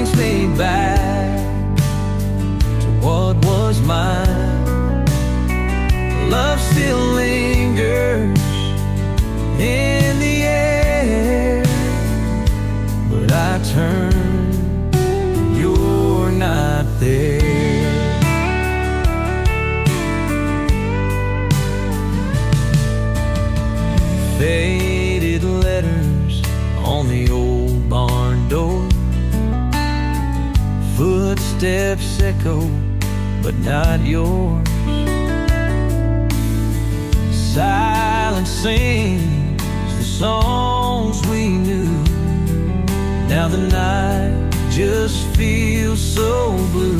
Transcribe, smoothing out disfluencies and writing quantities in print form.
brings me back to what was mine. Love still lingers in the air, but I turn, you're not there. Faded letters on the old barn door, footsteps echo, but not yours. Silence sings the songs we knew. Now the night just feels so blue.